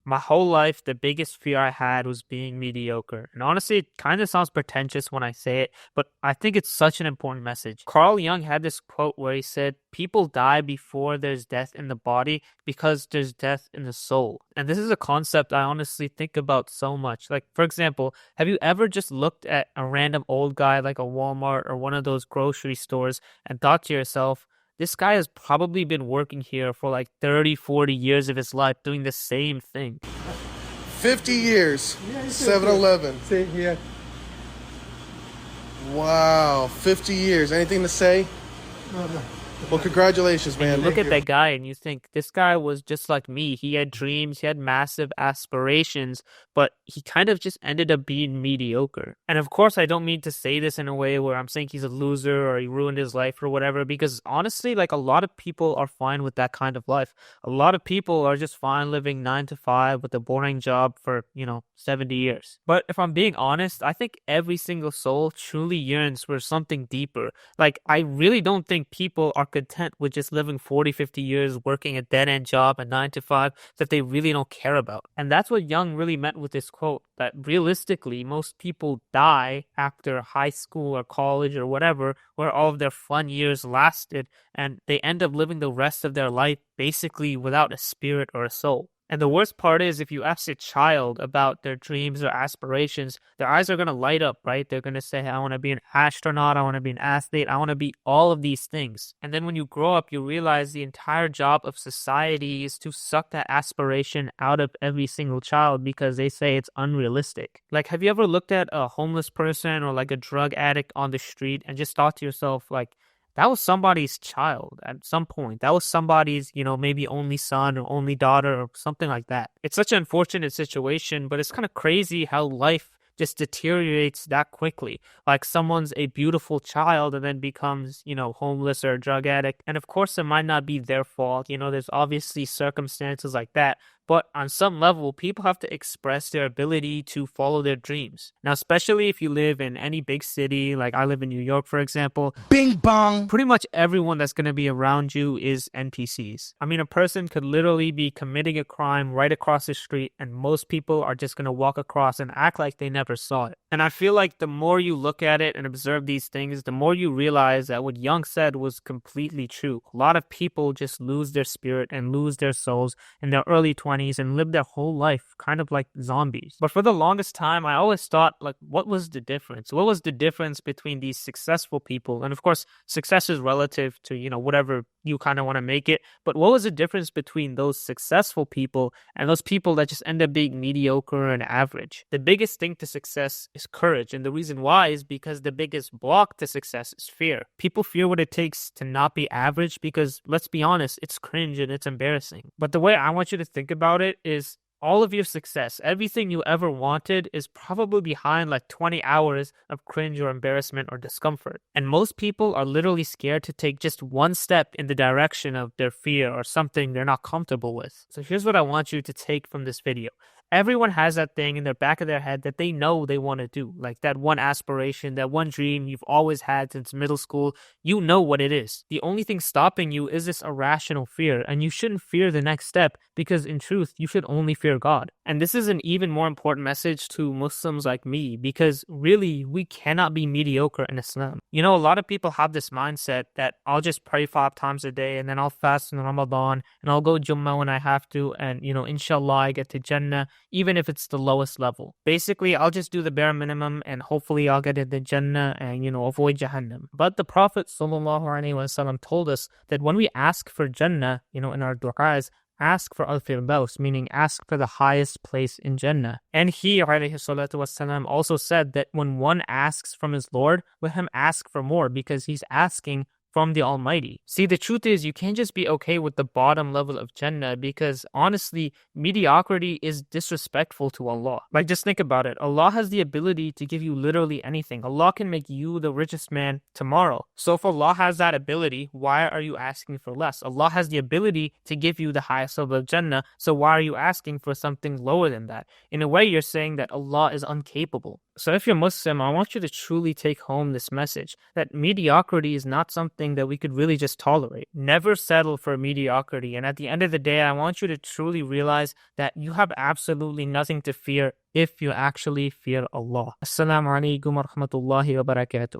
My whole life, the biggest fear I had was being mediocre. And honestly, it kind of sounds pretentious when I say it, but I think it's such an important message. Carl Jung had this quote where he said, "People die before there's death in the body because there's death in the soul." And this is a concept I honestly think about so much. Like, for example, have you ever just looked at a random old guy like a Walmart or one of those grocery stores and thought to yourself, this guy has probably been working here for like 30, 40 years of his life doing the same thing. 50 years. 7-Eleven. Same here. Wow, 50 years. Anything to say? No. Well, congratulations, And man. you look at that guy and you think, this guy was just like me. He had dreams, he had massive aspirations, but he kind of just ended up being mediocre. And of course, I don't mean to say this in a way where I'm saying he's a loser or he ruined his life or whatever, because honestly, like a lot of people are fine with that kind of life. A lot of people are just fine living 9 to 5 with a boring job for, 70 years. But if I'm being honest, I think every single soul truly yearns for something deeper. Like, I really don't think people are content with just living 40, 50 years working a dead-end job, a 9 to 5, that they really don't care about. And that's what Jung really meant with this quote, that realistically, most people die after high school or college or whatever, where all of their fun years lasted, and they end up living the rest of their life basically without a spirit or a soul. And the worst part is, if you ask a child about their dreams or aspirations, their eyes are going to light up, right? They're going to say, I want to be an astronaut, I want to be an athlete, I want to be all of these things. And then when you grow up, you realize the entire job of society is to suck that aspiration out of every single child because they say it's unrealistic. Like, have you ever looked at a homeless person or like a drug addict on the street and just thought to yourself, like, that was somebody's child at some point. That was somebody's, maybe only son or only daughter or something like that. It's such an unfortunate situation, but it's kind of crazy how life just deteriorates that quickly. Like, someone's a beautiful child and then becomes, homeless or a drug addict. And of course, it might not be their fault. There's obviously circumstances like that. But on some level, people have to express their ability to follow their dreams. Now, especially if you live in any big city, like I live in New York, for example. Bing bong. Pretty much everyone that's going to be around you is NPCs. I mean, a person could literally be committing a crime right across the street, and most people are just going to walk across and act like they never saw it. And I feel like the more you look at it and observe these things, the more you realize that what Jung said was completely true. A lot of people just lose their spirit and lose their souls in their early 20s and live their whole life kind of like zombies. But for the longest time, I always thought, like, what was the difference? What was the difference between these successful people? And of course, success is relative to, whatever you kind of want to make it. But what was the difference between those successful people and those people that just end up being mediocre and average? The biggest thing to success is courage. And the reason why is because the biggest block to success is fear. People fear what it takes to not be average because, let's be honest, it's cringe and it's embarrassing. But the way I want you to think about it is, all of your success, everything you ever wanted, is probably behind like 20 hours of cringe or embarrassment or discomfort. And most people are literally scared to take just one step in the direction of their fear or something they're not comfortable with. So here's what I want you to take from this video. Everyone has that thing in the back of their head that they know they want to do, like that one aspiration, that one dream you've always had since middle school. You know what it is. The only thing stopping you is this irrational fear, and you shouldn't fear the next step because in truth, you should only fear God. And this is an even more important message to Muslims like me because really, we cannot be mediocre in Islam. A lot of people have this mindset that I'll just pray 5 times a day and then I'll fast in Ramadan and I'll go Jummah when I have to, and inshallah I get to Jannah, even if it's the lowest level. Basically, I'll just do the bare minimum and hopefully I'll get into Jannah and, avoid Jahannam. But the Prophet ﷺ told us that when we ask for Jannah, in our du'as, ask for al-firdaus, meaning ask for the highest place in Jannah. And he, ﷺ, also said that when one asks from his Lord, let him ask for more because he's asking from the Almighty. See, the truth is, you can't just be okay with the bottom level of Jannah because honestly, mediocrity is disrespectful to Allah. Like, just think about it. Allah has the ability to give you literally anything. Allah can make you the richest man tomorrow. So if Allah has that ability, why are you asking for less? Allah has the ability to give you the highest level of Jannah, so why are you asking for something lower than that? In a way, you're saying that Allah is incapable. So if you're Muslim, I want you to truly take home this message that mediocrity is not something something that we could really just tolerate. Never settle for mediocrity. And at the end of the day, I want you to truly realize that you have absolutely nothing to fear if you actually fear Allah. Assalamu alaikum wa rahmatullahi wa barakatuh.